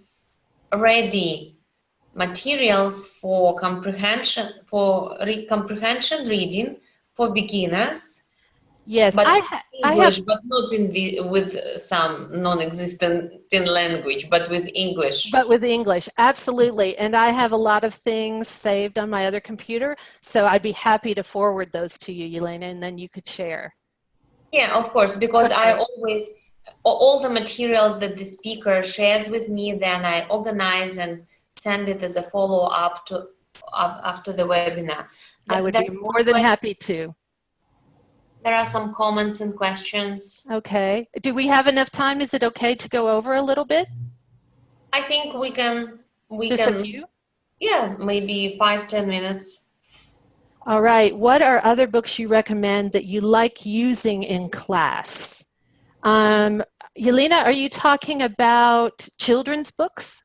ready materials for comprehension, comprehension reading for beginners? Yes, but I English, have, but not with some non-existent language, but with English. But with English, absolutely. And I have a lot of things saved on my other computer, so I'd be happy to forward those to you, Yelena, and then you could share. Yeah, of course, because Okay. I always, all the materials that the speaker shares with me, then I organize and send it as a follow-up to after the webinar. I would be more than happy to. There are some comments and questions. Okay. Do we have enough time? Is it okay to go over a little bit? I think we can. Just a few? Yeah, maybe 5-10 minutes. All right. What are other books you recommend that you like using in class? Yelena, are you talking about children's books?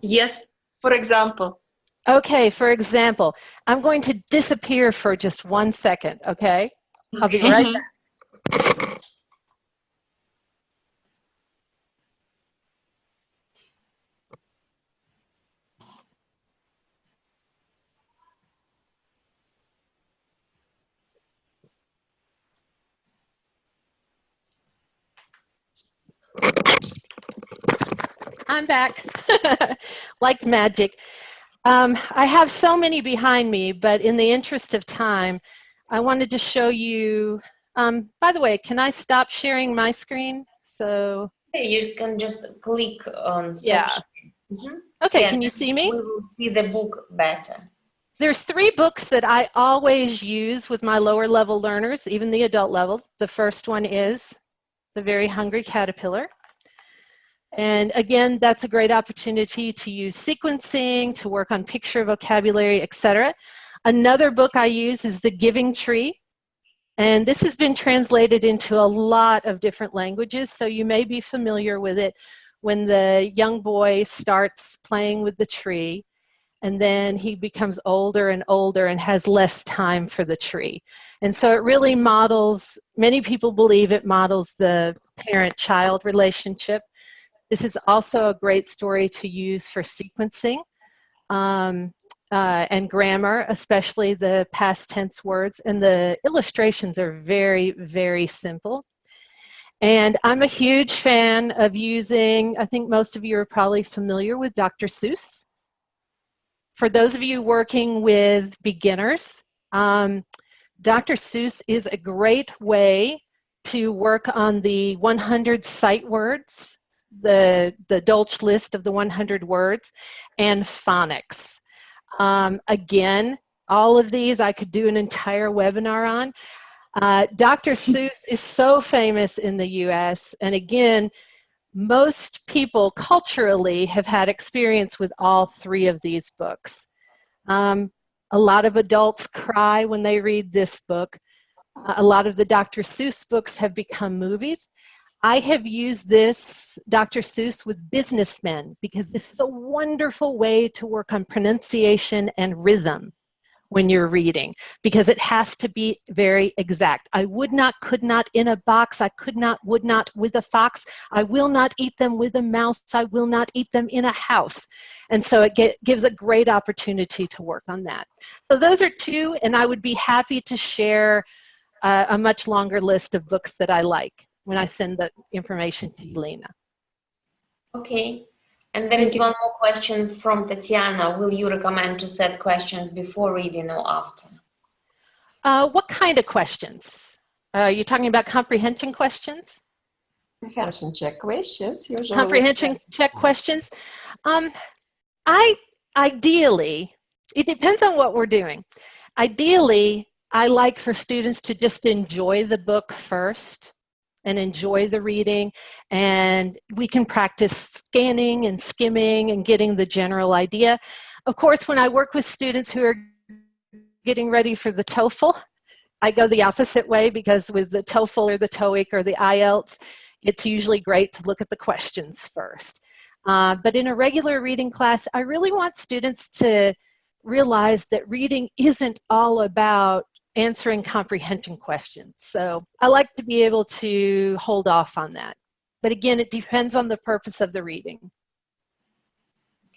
Yes, for example. Okay, for example, I'm going to disappear for just 1 second, okay? I'll be right back. I'm back, like magic. I have so many behind me, but in the interest of time, I wanted to show you, by the way, can I stop sharing my screen? So You can just click on stop. yeah, Okay, Yes, can you see me? we will see the book better. There's 3 books that I always use with my lower level learners, even the adult level. The first one is The Very Hungry Caterpillar. And again, that's a great opportunity to use sequencing, to work on picture vocabulary, etc. Another book I use is The Giving Tree. And this has been translated into a lot of different languages, so you may be familiar with it when the young boy starts playing with the tree, and then he becomes older and older and has less time for the tree. And so it really models, many people believe it models the parent-child relationship. This is also a great story to use for sequencing and grammar, especially the past tense words. And the illustrations are very, very simple. And I'm a huge fan of using, I think most of you are probably familiar with Dr. Seuss. For those of you working with beginners, Dr. Seuss is a great way to work on the 100 sight words, the Dolch list of the 100 words, and phonics. Again, all of these I could do an entire webinar on. Dr. Seuss is so famous in the US, and again, most people culturally have had experience with all 3 of these books. A lot of adults cry when they read this book. A lot of the Dr. Seuss books have become movies. I have used this, Dr. Seuss, with businessmen because this is a wonderful way to work on pronunciation and rhythm when you're reading, because it has to be very exact. I would not, could not, in a box. I could not, would not, with a fox. I will not eat them with a mouse. I will not eat them in a house. And so it gives a great opportunity to work on that. So those are 2, and I would be happy to share a much longer list of books that I like when I send the information to Elena. Okay. And there is one more question from Tatiana. Will you recommend to set questions before reading or after? What kind of questions? You're talking about comprehension questions? Comprehension check questions. Usually Comprehension check questions. Ideally, it depends on what we're doing. Ideally, I like for students to just enjoy the book first and enjoy the reading, and we can practice scanning and skimming and getting the general idea. Of course, when I work with students who are getting ready for the TOEFL, I go the opposite way, because with the TOEFL or the TOEIC or the IELTS, it's usually great to look at the questions first. But in a regular reading class, I really want students to realize that reading isn't all about answering comprehension questions. So I like to be able to hold off on that. But again, it depends on the purpose of the reading.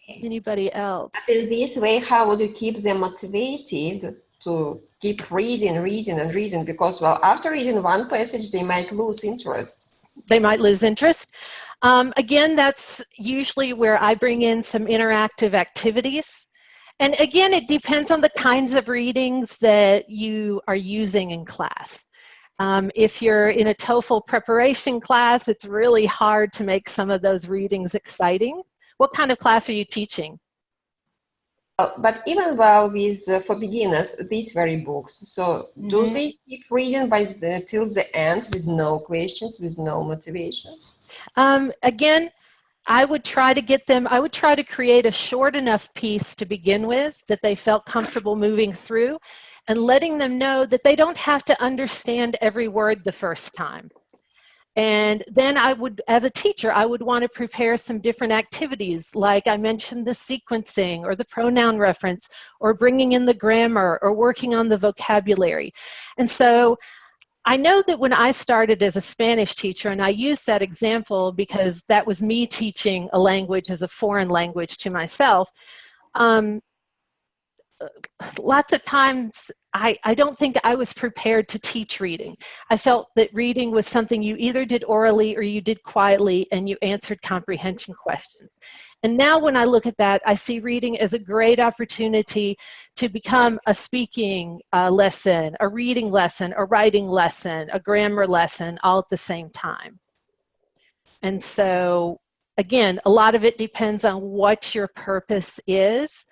Okay. Anybody else? In this way, how would you keep them motivated to keep reading, reading, and reading? Because, well, after reading one passage, they might lose interest. They might lose interest. Again, that's usually where I bring in some interactive activities. And again, it depends on the kinds of readings that you are using in class. If you're in a TOEFL preparation class, it's really hard to make some of those readings exciting. What kind of class are you teaching? But even well, with for beginners, these very books. So do they keep reading till the end with no questions, with no motivation? Again, I would try to create a short enough piece to begin with that they felt comfortable moving through, and letting them know that they don't have to understand every word the first time. And then I would, as a teacher, I would want to prepare some different activities, like I mentioned the sequencing or the pronoun reference, or bringing in the grammar, or working on the vocabulary. And so I know that when I started as a Spanish teacher, and I used that example because that was me teaching a language as a foreign language to myself, lots of times I don't think I was prepared to teach reading. I felt that reading was something you either did orally or you did quietly, and you answered comprehension questions. And now when I look at that, I see reading as a great opportunity to become a speaking lesson, a reading lesson, a writing lesson, a grammar lesson, all at the same time. And so again, a lot of it depends on what your purpose is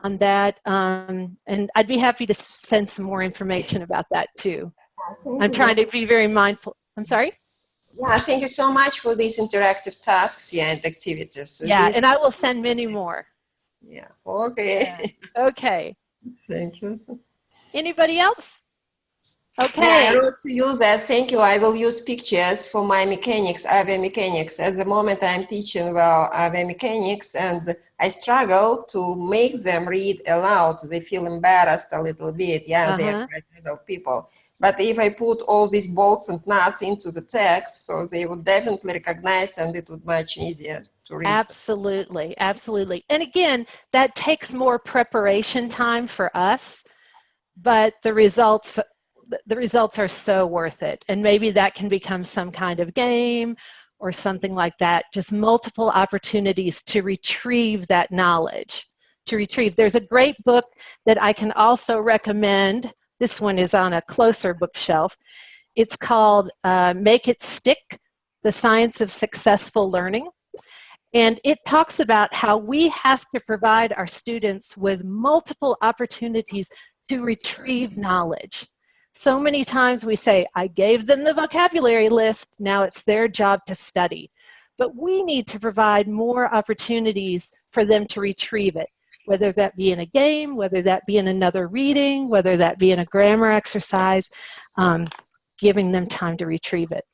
on that. And I'd be happy to send some more information about that too. I'm trying to be very mindful. I'm sorry? Yeah, thank you so much for these interactive tasks, yeah, and activities. So Yeah, and I will send many more. Yeah, okay. Yeah. Okay. Thank you. Anybody else? Okay. Yeah, I wrote to you that, thank you, I will use pictures for my mechanics, aviamechanics. At the moment I'm teaching well aviamechanics, and I struggle to make them read aloud. They feel embarrassed a little bit. Yeah, they're quite adult people. But if I put all these bolts and nuts into the text, so they would definitely recognize, and it would be much easier to read. Absolutely, absolutely. And again, that takes more preparation time for us, but the results are so worth it. And maybe that can become some kind of game or something like that, just multiple opportunities to retrieve that knowledge, There's a great book that I can also recommend. This one is on a closer bookshelf. It's called Make It Stick, The Science of Successful Learning. And it talks about how we have to provide our students with multiple opportunities to retrieve knowledge. So many times we say, I gave them the vocabulary list, now it's their job to study. But we need to provide more opportunities for them to retrieve it, whether that be in a game, whether that be in another reading, whether that be in a grammar exercise, giving them time to retrieve it.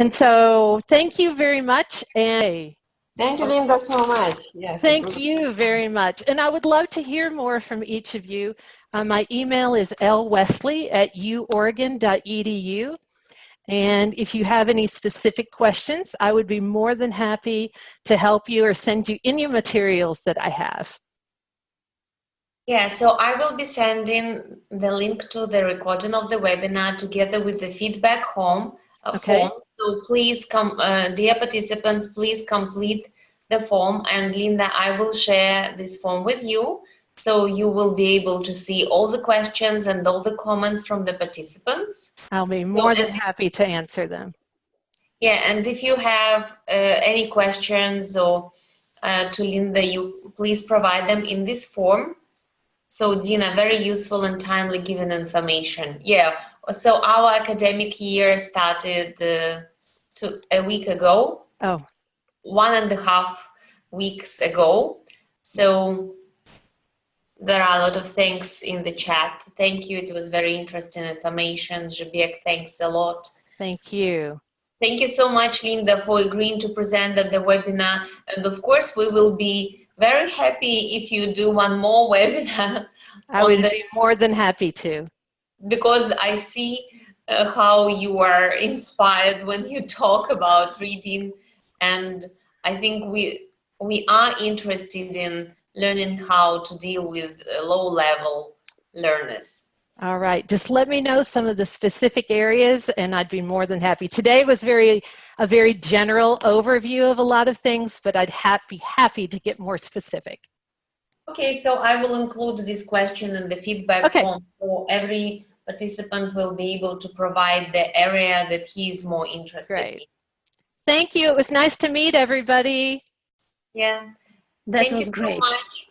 And so thank you very much. And thank you, Linda, so much. Yes. Thank you very much. And I would love to hear more from each of you. My email is lwesley@uoregon.edu. And if you have any specific questions, I would be more than happy to help you or send you any materials that I have. Yeah, so I will be sending the link to the recording of the webinar together with the feedback form. So please come, dear participants, please complete the form, and Linda, I will share this form with you, so you will be able to see all the questions and all the comments from the participants. I'll be more than happy to answer them. Yeah, and if you have any questions or to Linda, you please provide them in this form. So Dina, very useful and timely given information. Yeah, so our academic year started a week ago. Oh. 1.5 weeks ago. So there are a lot of thanks in the chat. Thank you. It was very interesting information. Zhibek, thanks a lot. Thank you. Thank you so much, Linda, for agreeing to present at the webinar. And of course, we will be very happy if you do one more webinar. I would be more than happy to. Because I see how you are inspired when you talk about reading, and I think we are interested in learning how to deal with low-level learners. All right, just let me know some of the specific areas and I'd be more than happy. Today was a very general overview of a lot of things, but I'd be happy to get more specific. Okay, so I will include this question in the feedback form, so every participant will be able to provide the area that he is more interested in. Thank you. It was nice to meet everybody. Yeah. That was great. So much.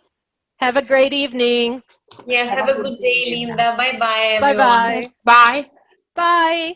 Have a great evening. Yeah, have a good day, Linda. Bye-bye, everyone. Bye-bye. Bye. Bye.